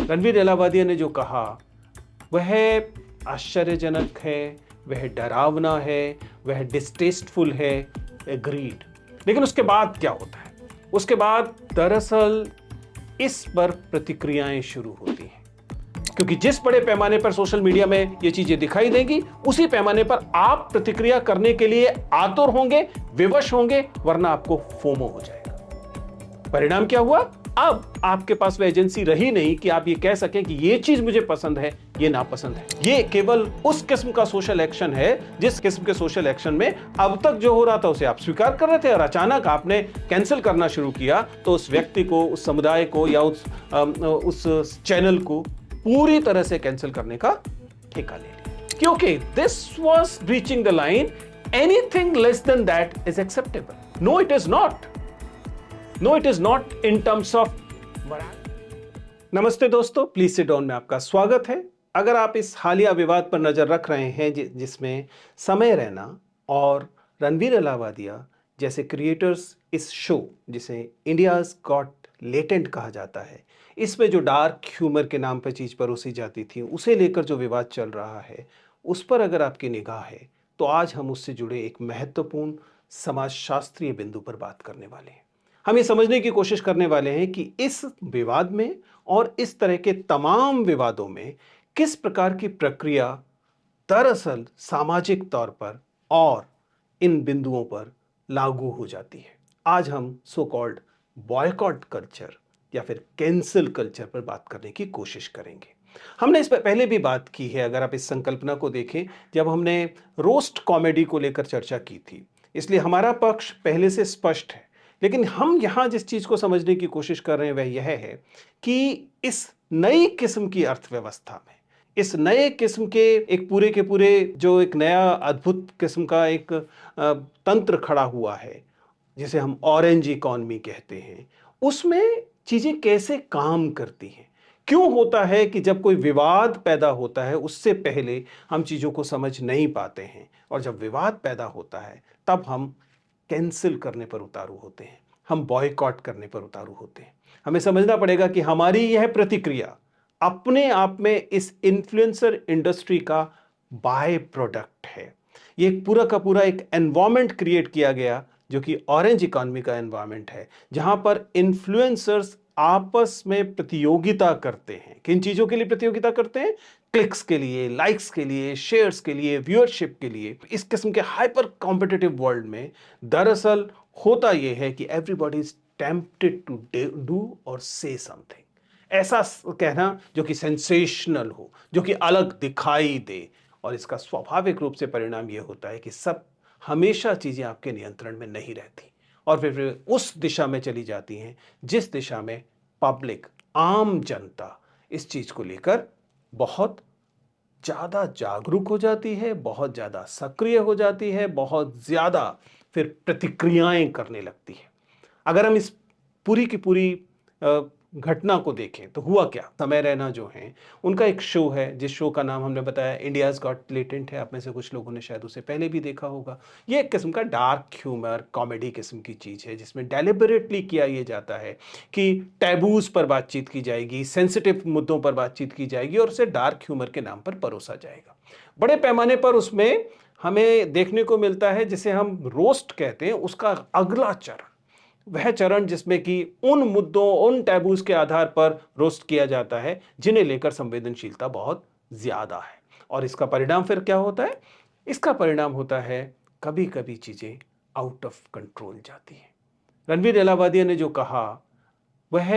रणवीर अलाहाबादिया ने जो कहा वह आश्चर्यजनक है, वह डरावना है, वह डिस्टेस्टफुल है, एग्रीड। लेकिन उसके बाद क्या होता है? उसके बाद दरअसल इस पर प्रतिक्रियाएं शुरू होती हैं, क्योंकि जिस बड़े पैमाने पर सोशल मीडिया में ये चीजें दिखाई देंगी, उसी पैमाने पर आप प्रतिक्रिया करने के लिए आतुर होंगे, विवश होंगे, वरना आपको फोमो हो जाएगा। परिणाम क्या हुआ? अब आपके पास वह एजेंसी रही नहीं कि आप ये कह सकें कि ये चीज मुझे पसंद है, ये नापसंद है। ये केवल उस किस्म का सोशल एक्शन है जिस किस्म के सोशल एक्शन में अब तक जो हो रहा था उसे आप स्वीकार कर रहे थे, और अचानक आपने कैंसिल करना शुरू किया तो उस व्यक्ति को, उस समुदाय को या उस चैनल को पूरी तरह से कैंसिल करने का ठेका ले लिया, क्योंकि this was breaching the line. Anything less than that is acceptable. No it is not. No, it is not in terms of morality. नमस्ते दोस्तों, प्लीज सिट डाउन में आपका स्वागत है। अगर आप इस हालिया विवाद पर नजर रख रहे हैं जिसमें समय रैना और रणवीर अलाहाबादिया जैसे क्रिएटर्स इस शो, जिसे इंडियाज गॉट लेटेंट कहा जाता है, इसमें जो डार्क ह्यूमर के नाम पर चीज परोसी जाती थी, उसे लेकर जो विवाद चल रहा है, उस पर अगर आपकी निगाह है तो आज हम उससे जुड़े एक महत्वपूर्ण समाजशास्त्रीय बिंदु पर बात करने वाले हैं। हम ये समझने की कोशिश करने वाले हैं कि इस विवाद में और इस तरह के तमाम विवादों में किस प्रकार की प्रक्रिया दरअसल सामाजिक तौर पर और इन बिंदुओं पर लागू हो जाती है। आज हम सो कॉल्ड बॉयकॉट कल्चर या फिर कैंसिल कल्चर पर बात करने की कोशिश करेंगे। हमने इस पर पहले भी बात की है, अगर आप इस संकल्पना को देखें, जब हमने रोस्ट कॉमेडी को लेकर चर्चा की थी, इसलिए हमारा पक्ष पहले से स्पष्ट है। लेकिन हम यहां जिस चीज को समझने की कोशिश कर रहे हैं वह यह है कि इस नई किस्म की अर्थव्यवस्था में, इस नए किस्म के एक पूरे के पूरे जो एक नया अद्भुत किस्म का एक तंत्र खड़ा हुआ है, जिसे हम ऑरेंज इकॉनमी कहते हैं, उसमें चीजें कैसे काम करती हैं। क्यों होता है कि जब कोई विवाद पैदा होता है उससे पहले हम चीजों को समझ नहीं पाते हैं, और जब विवाद पैदा होता है तब हम कैंसिल करने पर उतारू होते हैं, हम बॉयकॉट करने पर उतारू होते हैं। हमें समझना पड़ेगा कि हमारी यह प्रतिक्रिया अपने आप में इस इन्फ्लुएंसर इंडस्ट्री का बाय प्रोडक्ट है। ये पूरा का पूरा एक एनवायरनमेंट क्रिएट किया गया जो कि ऑरेंज इकॉनमी का एनवायरनमेंट है, जहां पर इन्फ्लुएंसर्स आपस में प्रतियोगिता करते हैं। किन चीजों के लिए प्रतियोगिता करते हैं? क्लिक्स के लिए, लाइक्स के लिए, शेयर्स के लिए, व्यूअरशिप के लिए। इस किस्म के हाइपर कॉम्पिटिटिव वर्ल्ड में दरअसल होता यह है कि everybody is tempted to do or say something, ऐसा कहना जो कि सेंसेशनल हो, जो कि अलग दिखाई दे, और इसका स्वाभाविक रूप से परिणाम यह होता है कि सब हमेशा चीजें आपके नियंत्रण में नहीं रहती और फिर उस दिशा में चली जाती हैं जिस दिशा में पब्लिक, आम जनता इस चीज को लेकर बहुत ज्यादा जागरूक हो जाती है, बहुत ज्यादा सक्रिय हो जाती है, बहुत ज्यादा फिर प्रतिक्रियाएं करने लगती है। अगर हम इस पूरी की पूरी घटना को देखें तो हुआ क्या? समय रैना जो है, उनका एक शो है, जिस शो का नाम हमने बताया इंडियाज गॉट लेटेंट है। आप में से कुछ लोगों ने शायद उसे पहले भी देखा होगा। ये एक किस्म का डार्क ह्यूमर कॉमेडी किस्म की चीज है, जिसमें डेलिबरेटली किया ये जाता है कि टैबूज पर बातचीत की जाएगी, सेंसिटिव मुद्दों पर बातचीत की जाएगी और उसे डार्क ह्यूमर के नाम पर परोसा जाएगा। बड़े पैमाने पर उसमें हमें देखने को मिलता है जिसे हम रोस्ट कहते हैं, उसका अगला चरण, वह चरण जिसमें कि उन मुद्दों, उन टैबूज के आधार पर रोस्ट किया जाता है जिन्हें लेकर संवेदनशीलता बहुत ज्यादा है। और इसका परिणाम फिर क्या होता है? इसका परिणाम होता है कभी कभी चीजें आउट ऑफ कंट्रोल जाती हैं। रणवीर अलाहाबादिया ने जो कहा वह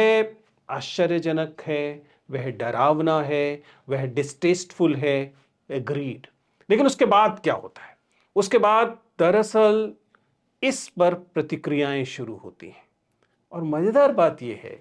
आश्चर्यजनक है, वह डरावना है, वह डिस्टेस्टफुल है, एग्रीड। लेकिन उसके बाद क्या होता है? उसके बाद दरअसल इस पर प्रतिक्रियाएं शुरू होती हैं, और मजेदार बात यह है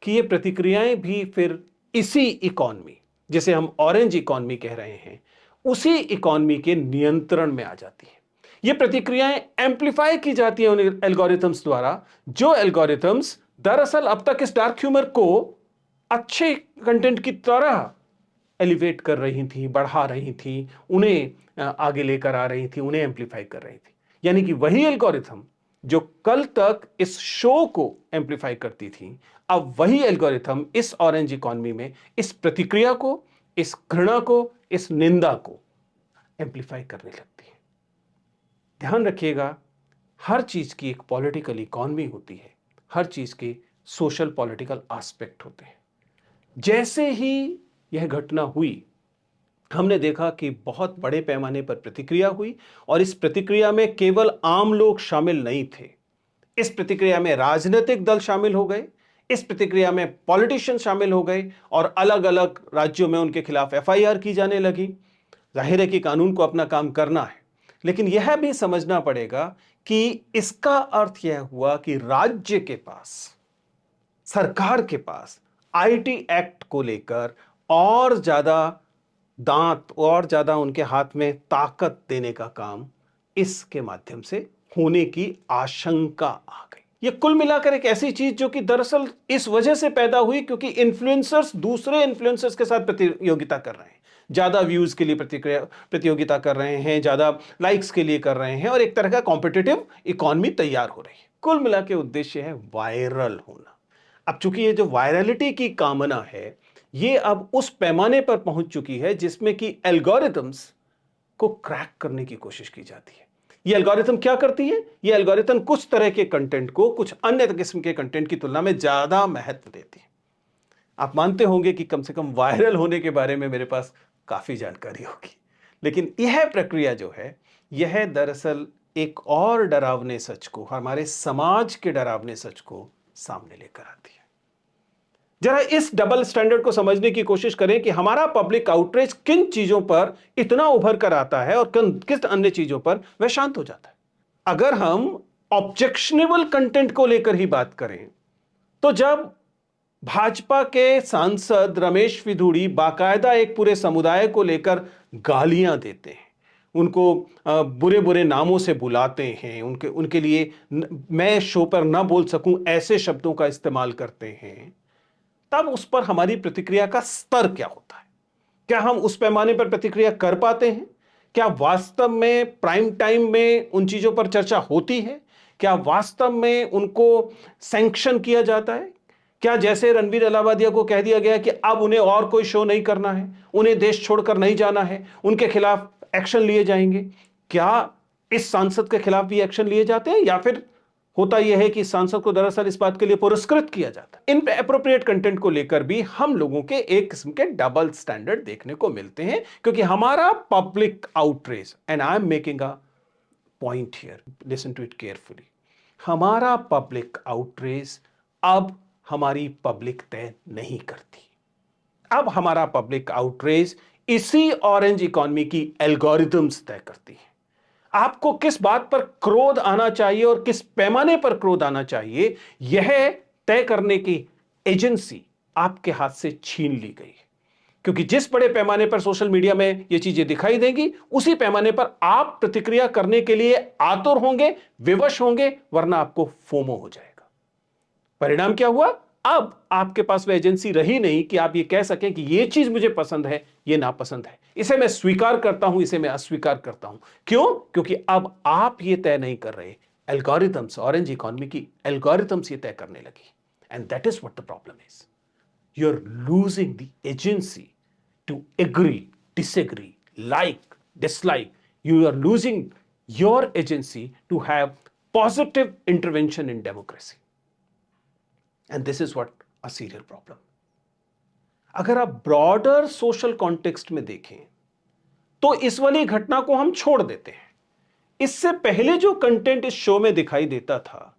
कि ये प्रतिक्रियाएं भी फिर इसी इकॉनमी, जिसे हम ऑरेंज इकॉनमी कह रहे हैं, उसी इकॉनमी के नियंत्रण में आ जाती है। ये प्रतिक्रियाएं एम्पलीफाई की जाती हैं उन एल्गोरिथम्स द्वारा, जो एल्गोरिथम्स दरअसल अब तक इस डार्क ह्यूमर को अच्छे कंटेंट की तरह एलिवेट कर रही थी, बढ़ा रही थी, उन्हें आगे लेकर आ रही थी, उन्हें एम्पलीफाई कर रही थी। यानी कि वही एल्गोरिथम जो कल तक इस शो को एम्पलीफाई करती थी, अब वही एल्गोरिथम इस ऑरेंज इकॉनमी में इस प्रतिक्रिया को, इस घृणा को, इस निंदा को एम्पलीफाई करने लगती है। ध्यान रखिएगा, हर चीज की एक पॉलिटिकल इकॉनमी होती है, हर चीज के सोशल पॉलिटिकल एस्पेक्ट होते हैं। जैसे ही यह घटना हुई, हमने देखा कि बहुत बड़े पैमाने पर प्रतिक्रिया हुई और इस प्रतिक्रिया में केवल आम लोग शामिल नहीं थे। इस प्रतिक्रिया में राजनीतिक दल शामिल हो गए, इस प्रतिक्रिया में पॉलिटिशियन शामिल हो गए और अलग अलग राज्यों में उनके खिलाफ एफआईआर की जाने लगी। जाहिर है कि कानून को अपना काम करना है, लेकिन यह भी समझना पड़ेगा कि इसका अर्थ यह हुआ कि राज्य के पास, सरकार के पास आईटी एक्ट को लेकर और ज्यादा दांत और ज्यादा उनके हाथ में ताकत देने का काम इसके माध्यम से होने की आशंका आ गई। यह कुल मिलाकर एक ऐसी चीज जो कि दरअसल इस वजह से पैदा हुई क्योंकि इन्फ्लुएंसर्स दूसरे इन्फ्लुएंसर्स के साथ प्रतियोगिता कर रहे हैं, ज्यादा व्यूज के लिए प्रतियोगिता कर रहे हैं, ज्यादा लाइक्स के लिए कर रहे हैं और एक तरह का कॉम्पिटिटिव इकॉनमी तैयार हो रही है। कुल मिला के उद्देश्य है वायरल होना। अब चूंकि ये जो वायरलिटी की कामना है, ये अब उस पैमाने पर पहुंच चुकी है जिसमें कि एल्गोरिथम्स को क्रैक करने की कोशिश की जाती है। ये एल्गोरिथम क्या करती है? ये एल्गोरिथम कुछ तरह के कंटेंट को कुछ अन्य किस्म के कंटेंट की तुलना में ज्यादा महत्व देती है। आप मानते होंगे कि कम से कम वायरल होने के बारे में मेरे पास काफी जानकारी होगी, लेकिन यह प्रक्रिया जो है, यह दरअसल एक और डरावने सच को, हमारे समाज के डरावने सच को सामने लेकर आती है। जरा इस डबल स्टैंडर्ड को समझने की कोशिश करें कि हमारा पब्लिक आउटरीच किन चीजों पर इतना उभर कर आता है और किस अन्य चीजों पर वह शांत हो जाता है। अगर हम ऑब्जेक्शनेबल कंटेंट को लेकर ही बात करें, तो जब भाजपा के सांसद रमेश विधुड़ी बाकायदा एक पूरे समुदाय को लेकर गालियां देते हैं, उनको बुरे बुरे नामों से बुलाते हैं, उनके लिए मैं शो पर ना बोल सकूं ऐसे शब्दों का इस्तेमाल करते हैं, तब उस पर हमारी प्रतिक्रिया का स्तर क्या होता है? क्या हम उस पैमाने पर प्रतिक्रिया कर पाते हैं? क्या वास्तव में प्राइम टाइम में उन चीजों पर चर्चा होती है? क्या वास्तव में उनको सैंक्शन किया जाता है? क्या जैसे रणवीर अलाहाबादिया को कह दिया गया कि अब उन्हें और कोई शो नहीं करना है, उन्हें देश छोड़कर नहीं जाना है, उनके खिलाफ एक्शन लिए जाएंगे, क्या इस सांसद के खिलाफ भी एक्शन लिए जाते हैं या फिर होता यह है कि सांसद को दरअसल इस बात के लिए पुरस्कृत किया जाता है? इन एप्रोप्रिएट कंटेंट को लेकर भी हम लोगों के एक किस्म के डबल स्टैंडर्ड देखने को मिलते हैं, क्योंकि हमारा public outreach, and I am making a point here, listen to it carefully, हमारा पब्लिक आउटरीच अब हमारी पब्लिक तय नहीं करती। अब हमारा पब्लिक आउटरीच इसी ऑरेंज इकॉनमी की एल्गोरिथम्स तय करती है। आपको किस बात पर क्रोध आना चाहिए और किस पैमाने पर क्रोध आना चाहिए, यह तय करने की एजेंसी आपके हाथ से छीन ली गई है। क्योंकि जिस बड़े पैमाने पर सोशल मीडिया में ये चीजें दिखाई देंगी, उसी पैमाने पर आप प्रतिक्रिया करने के लिए आतुर होंगे, विवश होंगे, वरना आपको फोमो हो जाएगा। परिणाम क्या हुआ? अब आपके पास वह एजेंसी रही नहीं कि आप ये कह सकें कि ये चीज मुझे पसंद है, ये नापसंद है, इसे मैं स्वीकार करता हूं, इसे मैं अस्वीकार करता हूं। क्यों? क्योंकि अब आप ये तय नहीं कर रहे, एल्गोरिथम्स, ऑरेंज इकॉनमी की एल्गोरिथम्स ये तय करने लगी। And that is what the problem is. You are losing the agency to agree, disagree, like, dislike. You are losing your agency to have positive intervention in democracy. And this is what a serial problem. अगर आप broader social context में देखें तो इस वाली घटना को हम छोड़ देते हैं। इससे पहले जो कंटेंट इस शो में दिखाई देता था,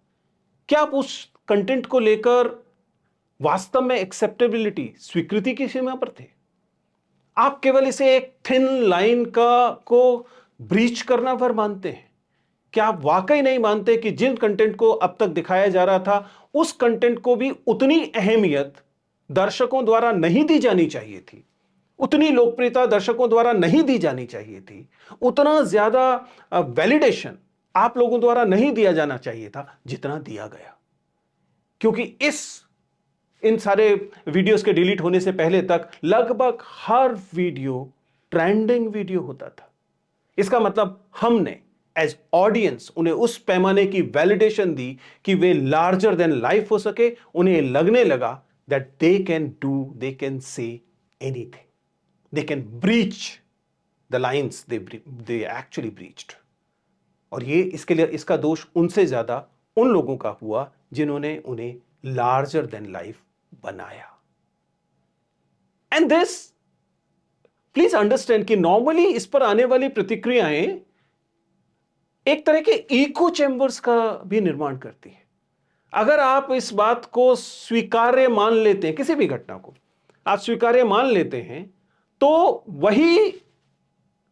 क्या आप उस कंटेंट को लेकर वास्तव में एक्सेप्टेबिलिटी, स्वीकृति की सीमा पर थे? आप केवल इसे एक थिन लाइन को ब्रीच करना भर मानते हैं? क्या आप वाकई नहीं मानते कि जिन कंटेंट को अब तक दिखाया जा रहा था, उस कंटेंट को भी उतनी अहमियत दर्शकों द्वारा नहीं दी जानी चाहिए थी, उतनी लोकप्रियता दर्शकों द्वारा नहीं दी जानी चाहिए थी, उतना ज्यादा वैलिडेशन आप लोगों द्वारा नहीं दिया जाना चाहिए था जितना दिया गया? क्योंकि इन सारे वीडियोस के डिलीट होने से पहले तक लगभग हर वीडियो ट्रेंडिंग वीडियो होता था। इसका मतलब हमने एज ऑडियंस उन्हें उस पैमाने की वैलिडेशन दी कि वे लार्जर देन लाइफ हो सके, उन्हें लगने लगा that they can say anything, they can breach the lines they actually breached. और ये इसके लिए इसका दोष उनसे ज्यादा उन लोगों का हुआ जिन्होंने उन्हें लार्जर देन लाइफ बनाया। एंड दिस प्लीज अंडरस्टैंड कि नॉर्मली इस पर आने वाली प्रतिक्रियाएं एक तरह के इको चैम्बर्स का भी निर्माण करती है। अगर आप इस बात को स्वीकार्य मान लेते हैं, किसी भी घटना को आप स्वीकार्य मान लेते हैं, तो वही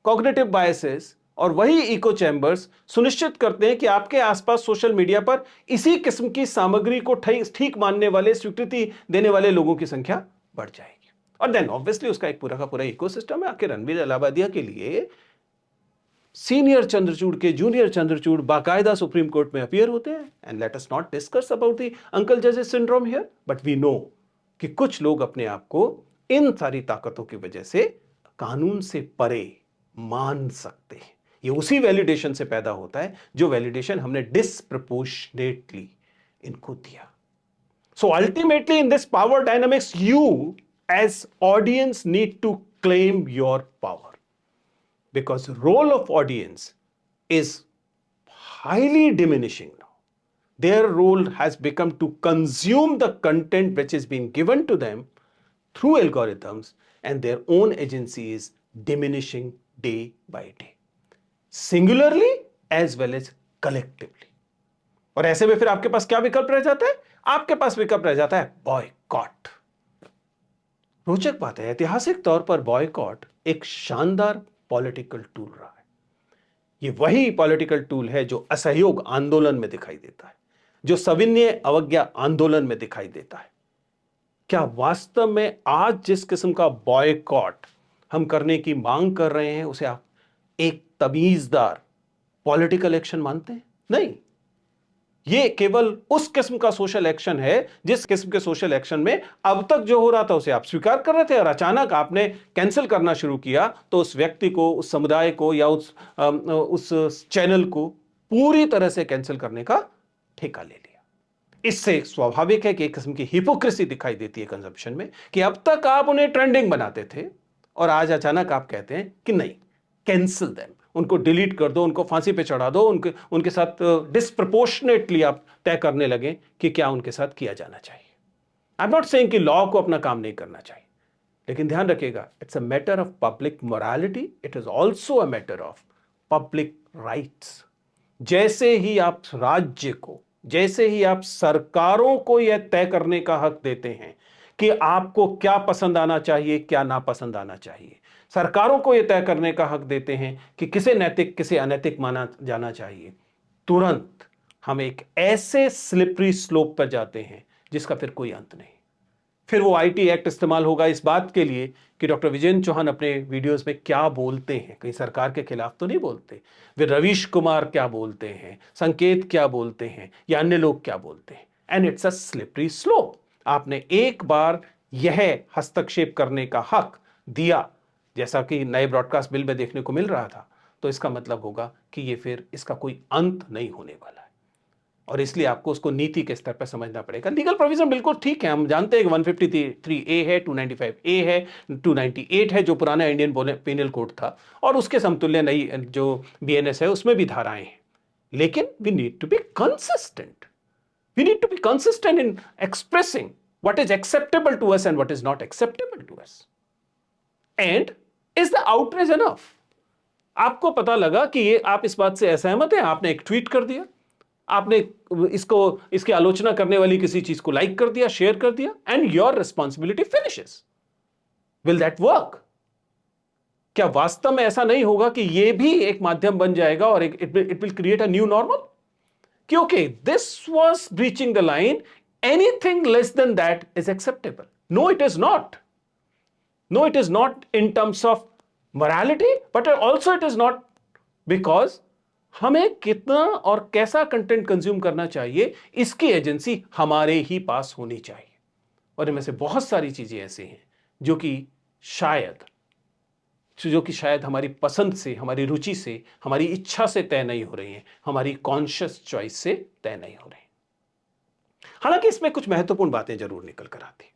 कॉग्निटिव बायसेस और वही इको चैम्बर्स सुनिश्चित करते हैं कि आपके आसपास सोशल मीडिया पर इसी किस्म की सामग्री को ठीक मानने वाले, स्वीकृति देने वाले लोगों की संख्या बढ़ जाएगी। और देन ऑब्वियसली उसका एक पूरा का पूरा इकोसिस्टम है। आखिर रणवीर अलाहाबादिया के लिए सीनियर चंद्रचूड़ के जूनियर चंद्रचूड़ बाकायदा सुप्रीम कोर्ट में अपीयर होते हैं। And let us not discuss about the uncle जजेस syndrome here, but we know कि कुछ लोग अपने आप को इन सारी ताकतों की वजह से कानून से परे मान सकते हैं। ये उसी वैलिडेशन से पैदा होता है जो वैलिडेशन हमने डिस्प्रपोर्शनेटली इनको दिया। So ultimately in this power dynamics you as audience need to claim your power, because role of audience is highly diminishing now. Their role has become to consume the content which is being given to them through algorithms, and their own agency is diminishing day by day, singularly as well as collectively. और ऐसे में फिर आपके पास क्या विकल्प रह जाता है? आपके पास विकल्प रह जाता है बॉयकॉट। रोचक बात है, ऐतिहासिक तौर पर बॉयकॉट एक शानदार पॉलिटिकल टूल रहा है। ये वही पॉलिटिकल टूल है जो असहयोग आंदोलन में दिखाई देता है, जो सविनय अवज्ञा आंदोलन में दिखाई देता है। क्या वास्तव में आज जिस किस्म का बॉयकॉट हम करने की मांग कर रहे हैं उसे आप एक तमीजदार पॉलिटिकल एक्शन मानते हैं? नहीं, ये केवल उस किस्म का सोशल एक्शन है जिस किस्म के सोशल एक्शन में अब तक जो हो रहा था उसे आप स्वीकार कर रहे थे, और अचानक आपने कैंसिल करना शुरू किया तो उस व्यक्ति को, उस समुदाय को या उस चैनल को पूरी तरह से कैंसिल करने का ठेका ले लिया। इससे स्वाभाविक है कि एक किस्म की हिपोक्रेसी दिखाई देती है कंजम्पशन में, कि अब तक आप उन्हें ट्रेंडिंग बनाते थे और आज अचानक आप कहते हैं कि नहीं, कैंसिल देम, उनको डिलीट कर दो, उनको फांसी पे चढ़ा दो, उनके साथ डिस्प्रपोर्शनेटली आप तय करने लगे कि क्या उनके साथ किया जाना चाहिए। आई एम नॉट सेइंग कि लॉ को अपना काम नहीं करना चाहिए, लेकिन ध्यान रखिएगा, it's a matter of public morality, it is also a matter of public rights. जैसे ही आप राज्य को, जैसे ही आप सरकारों को यह तय करने का हक देते हैं कि आपको क्या पसंद आना चाहिए, क्या ना पसंद आना चाहिए, सरकारों को यह तय करने का हक देते हैं कि किसे नैतिक किसे अनैतिक माना जाना चाहिए, तुरंत हम एक ऐसे स्लिपरी स्लोप पर जाते हैं जिसका फिर कोई अंत नहीं। फिर वो आईटी एक्ट इस्तेमाल होगा इस बात के लिए कि डॉक्टर विजेंद्र चौहान अपने वीडियोस में क्या बोलते हैं, कहीं सरकार के खिलाफ तो नहीं बोलते, वे रवीश कुमार क्या बोलते हैं, संकेत क्या बोलते हैं, या अन्य लोग क्या बोलते हैं। And it's a slippery slope. आपने एक बार यह हस्तक्षेप करने का हक दिया, जैसा कि नए ब्रॉडकास्ट बिल में देखने को मिल रहा था, तो इसका मतलब होगा कि ये फिर इसका कोई अंत नहीं होने वाला है। और इसलिए आपको उसको नीति के स्तर पर समझना पड़ेगा। लीगल प्रोविजन बिल्कुल ठीक है, हम जानते हैं कि 153A है, 295A है, 298 है जो पुराना इंडियन पेनल कोड था, और उसके समतुल्य नई जो BNS है उसमें भी धाराएं हैं। लेकिन we need to be consistent, we need to be consistent in expressing what is acceptable to us and what is not acceptable to us. And is the outreach enough? आपको पता लगा कि ये आप इस बात से असहमत हैं, आपने एक ट्वीट कर दिया, आपने इसकी आलोचना करने वाली किसी चीज को लाइक कर दिया, शेयर कर दिया, and your responsibility finishes. Will that work? क्या वास्तव में ऐसा नहीं होगा कि यह भी एक माध्यम बन जाएगा और it will create a new normal? क्योंकि this was breaching the line, anything less than that is acceptable. No, it is not. No, it is not in terms of morality, but also it is not because हमें कितना और कैसा content consume करना चाहिए इसकी agency हमारे ही पास होनी चाहिए। और इनमें से बहुत सारी चीजें ऐसी हैं जो कि जो कि शायद हमारी पसंद से, हमारी रुचि से, हमारी इच्छा से तय नहीं हो रही हैं, हमारी कॉन्शियस चॉइस से तय नहीं हो रही। हालांकि इसमें कुछ महत्वपूर्ण बातें जरूर निकल कर आती।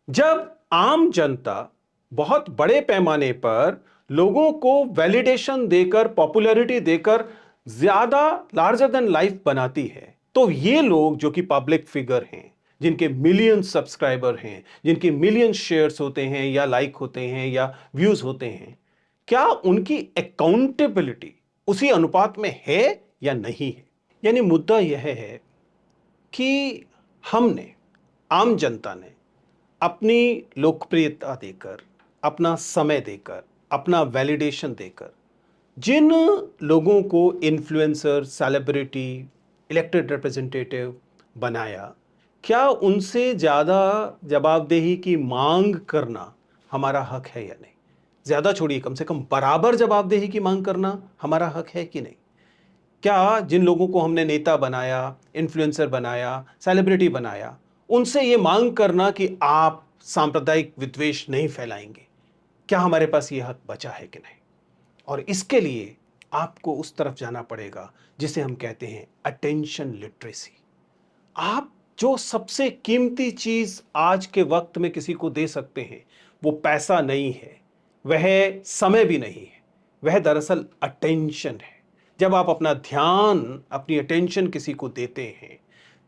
जब आम जनता बहुत बड़े पैमाने पर लोगों को वैलिडेशन देकर, पॉपुलैरिटी देकर ज्यादा लार्जर देन लाइफ बनाती है, तो ये लोग जो कि पब्लिक फिगर हैं, जिनके मिलियन सब्सक्राइबर हैं, जिनके मिलियन शेयर्स होते हैं या लाइक होते हैं या व्यूज होते हैं, क्या उनकी अकाउंटेबिलिटी उसी अनुपात में है या नहीं है? यानी मुद्दा यह है कि हमने, आम जनता ने अपनी लोकप्रियता देकर, अपना समय देकर, अपना वैलिडेशन देकर जिन लोगों को इन्फ्लुएंसर, सेलिब्रिटी, इलेक्टेड रिप्रेजेंटेटिव बनाया, क्या उनसे ज़्यादा जवाबदेही की मांग करना हमारा हक है या नहीं? ज़्यादा छोड़िए, कम से कम बराबर जवाबदेही की मांग करना हमारा हक है कि नहीं? क्या जिन लोगों को हमने नेता बनाया, इन्फ्लुएंसर बनाया, सेलिब्रिटी बनाया, उनसे ये मांग करना कि आप सांप्रदायिक विद्वेष नहीं फैलाएंगे, क्या हमारे पास ये हक बचा है कि नहीं? और इसके लिए आपको उस तरफ जाना पड़ेगा जिसे हम कहते हैं अटेंशन लिटरेसी। आप जो सबसे कीमती चीज आज के वक्त में किसी को दे सकते हैं, वो पैसा नहीं है, वह समय भी नहीं है, वह दरअसल अटेंशन है। जब आप अपना ध्यान, अपनी अटेंशन किसी को देते हैं,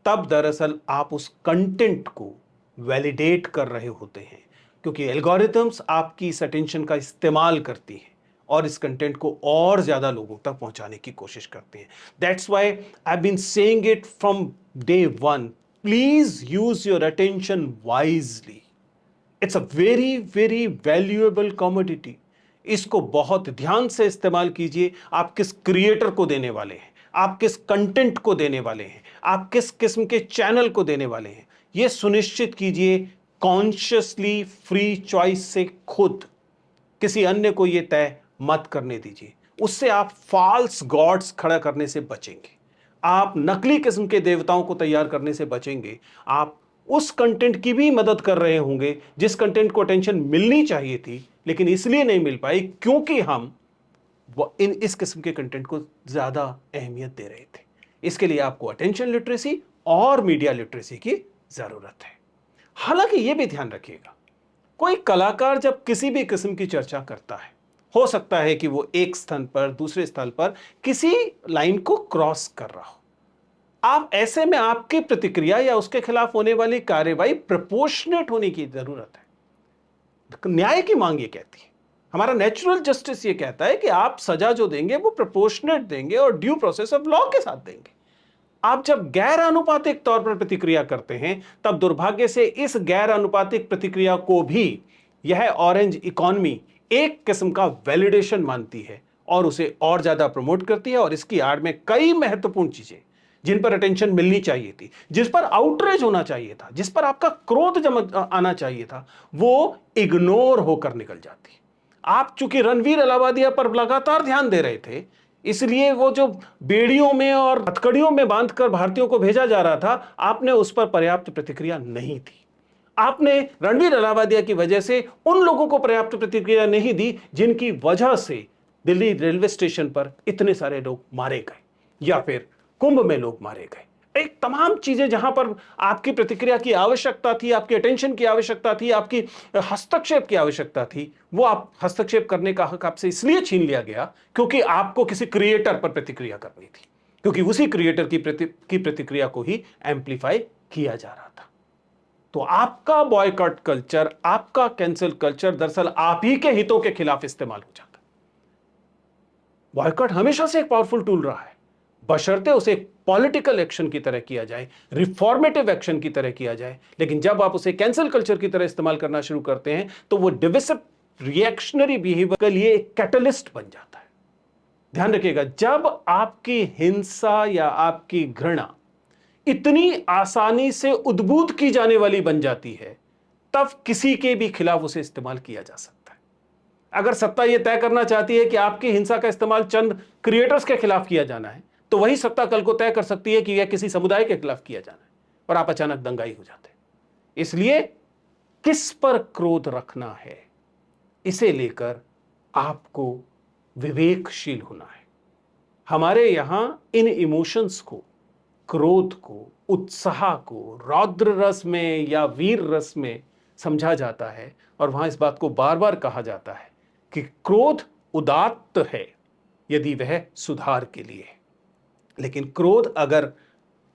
तब दरअसल आप उस कंटेंट को वैलिडेट कर रहे होते हैं, क्योंकि एल्गोरिथम्स आपकी इस अटेंशन का इस्तेमाल करती हैं और इस कंटेंट को और ज्यादा लोगों तक पहुंचाने की कोशिश करते हैं। That's why I been saying it from day one, please use your attention wisely. It's a very very valuable commodity. इसको बहुत ध्यान से इस्तेमाल कीजिए। आप किस क्रिएटर को देने वाले हैं, आप किस कंटेंट को देने वाले हैं, आप किस किस्म के चैनल को देने वाले हैं, यह सुनिश्चित कीजिए कॉन्शियसली, फ्री चॉइस से। खुद किसी अन्य को यह तय मत करने दीजिए। उससे आप फॉल्स गॉड्स खड़ा करने से बचेंगे, आप नकली किस्म के देवताओं को तैयार करने से बचेंगे। आप उस कंटेंट की भी मदद कर रहे होंगे जिस कंटेंट को अटेंशन मिलनी चाहिए थी, लेकिन इसलिए नहीं मिल पाई क्योंकि हम इस किस्म के कंटेंट को ज्यादा अहमियत दे रहे थे। इसके लिए आपको अटेंशन लिटरेसी और मीडिया लिटरेसी की जरूरत है। हालांकि यह भी ध्यान रखिएगा, कोई कलाकार जब किसी भी किस्म की चर्चा करता है, हो सकता है कि वो एक स्थान पर, दूसरे स्थल पर किसी लाइन को क्रॉस कर रहा हो। आप ऐसे में आपकी प्रतिक्रिया या उसके खिलाफ होने वाली कार्रवाई प्रोपोर्शनेट होने की जरूरत है। न्याय की मांग ये कहती है, हमारा नेचुरल जस्टिस ये कहता है कि आप सजा जो देंगे वो प्रोपोर्शनेट देंगे और ड्यू प्रोसेस ऑफ लॉ के साथ देंगे। आप जब गैर अनुपातिक तौर पर प्रतिक्रिया करते हैं, तब दुर्भाग्य से इस गैर अनुपातिक प्रतिक्रिया को भी यह ऑरेंज इकोनॉमी एक किस्म का वैलिडेशन मानती है और उसे और ज्यादा प्रमोट करती है। और इसकी आड़ में कई महत्वपूर्ण चीजें जिन पर अटेंशन मिलनी चाहिए थी, जिस पर आउटरेज होना चाहिए था, जिस पर आपका क्रोध आना चाहिए था, वो इग्नोर होकर निकल जाती। आप चूंकि रणवीर अलाहाबादिया पर लगातार ध्यान दे रहे थे, इसलिए वो जो बेड़ियों में और हथकड़ियों में बांधकर भारतीयों को भेजा जा रहा था, आपने उस पर पर्याप्त प्रतिक्रिया नहीं दी। आपने रणवीर अलाहाबादिया की वजह से उन लोगों को पर्याप्त प्रतिक्रिया नहीं दी जिनकी वजह से दिल्ली रेलवे स्टेशन पर इतने सारे लोग मारे गए या फिर कुंभ में लोग मारे गए। एक तमाम चीजें जहां पर आपकी प्रतिक्रिया की आवश्यकता थी, आपकी अटेंशन की आवश्यकता थी, आपकी हस्तक्षेप की आवश्यकता थी, वो आप हस्तक्षेप करने का हक आपसे इसलिए छीन लिया गया क्योंकि आपको किसी क्रिएटर पर प्रतिक्रिया करनी थी, क्योंकि उसी क्रिएटर की प्रतिक्रिया को ही एम्पलीफाई किया जा रहा था। तो आपका बॉयकॉट कल्चर, आपका कैंसिल कल्चर दरअसल आप ही के हितों के खिलाफ इस्तेमाल हो जाता है। बॉयकॉट हमेशा से एक पावरफुल टूल रहा है, बशर्ते उसे पॉलिटिकल एक्शन की तरह किया जाए, रिफॉर्मेटिव एक्शन की तरह किया जाए। लेकिन जब आप उसे कैंसिल कल्चर की तरह इस्तेमाल करना शुरू करते हैं, तो वो डिविसिव रिएक्शनरी बिहेवियर के लिए एक कैटलिस्ट बन जाता है। ध्यान रखिएगा, जब आपकी हिंसा या आपकी घृणा इतनी आसानी से उद्बुद्ध की जाने वाली बन जाती है, तब किसी के भी खिलाफ उसे इस्तेमाल किया जा सकता है। अगर सत्ता यह तय करना चाहती है कि आपकी हिंसा का इस्तेमाल चंद क्रिएटर्स के खिलाफ किया जाना है, तो वही सत्ता कल को तय कर सकती है कि यह किसी समुदाय के खिलाफ किया जाना है, और आप अचानक दंगाई हो जाते हैं। इसलिए किस पर क्रोध रखना है, इसे लेकर आपको विवेकशील होना है। हमारे यहां इन इमोशंस को, क्रोध को, उत्साह को रौद्र रस में या वीर रस में समझा जाता है, और वहां इस बात को बार बार कहा जाता है कि क्रोध उदात्त है यदि वह सुधार के लिए है। लेकिन क्रोध अगर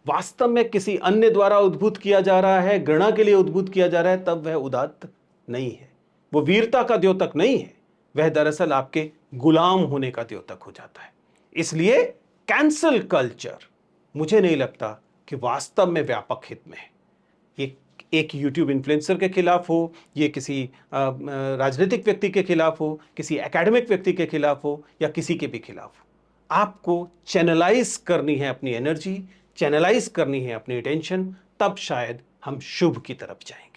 वास्तव में किसी अन्य द्वारा उद्भूत किया जा रहा है, घृणा के लिए उद्भूत किया जा रहा है, तब वह उदात्त नहीं है, वो वीरता का द्योतक नहीं है, वह दरअसल आपके गुलाम होने का द्योतक हो जाता है। इसलिए कैंसल कल्चर मुझे नहीं लगता कि वास्तव में व्यापक हित में है। ये एक यूट्यूब इन्फ्लुएंसर के खिलाफ हो, ये किसी राजनीतिक व्यक्ति के खिलाफ हो, किसी एकेडमिक व्यक्ति के खिलाफ हो, या किसी के भी खिलाफ हो, आपको चैनलाइज करनी है अपनी एनर्जी, चैनलाइज करनी है अपनी अटेंशन, तब शायद हम शुभ की तरफ जाएंगे।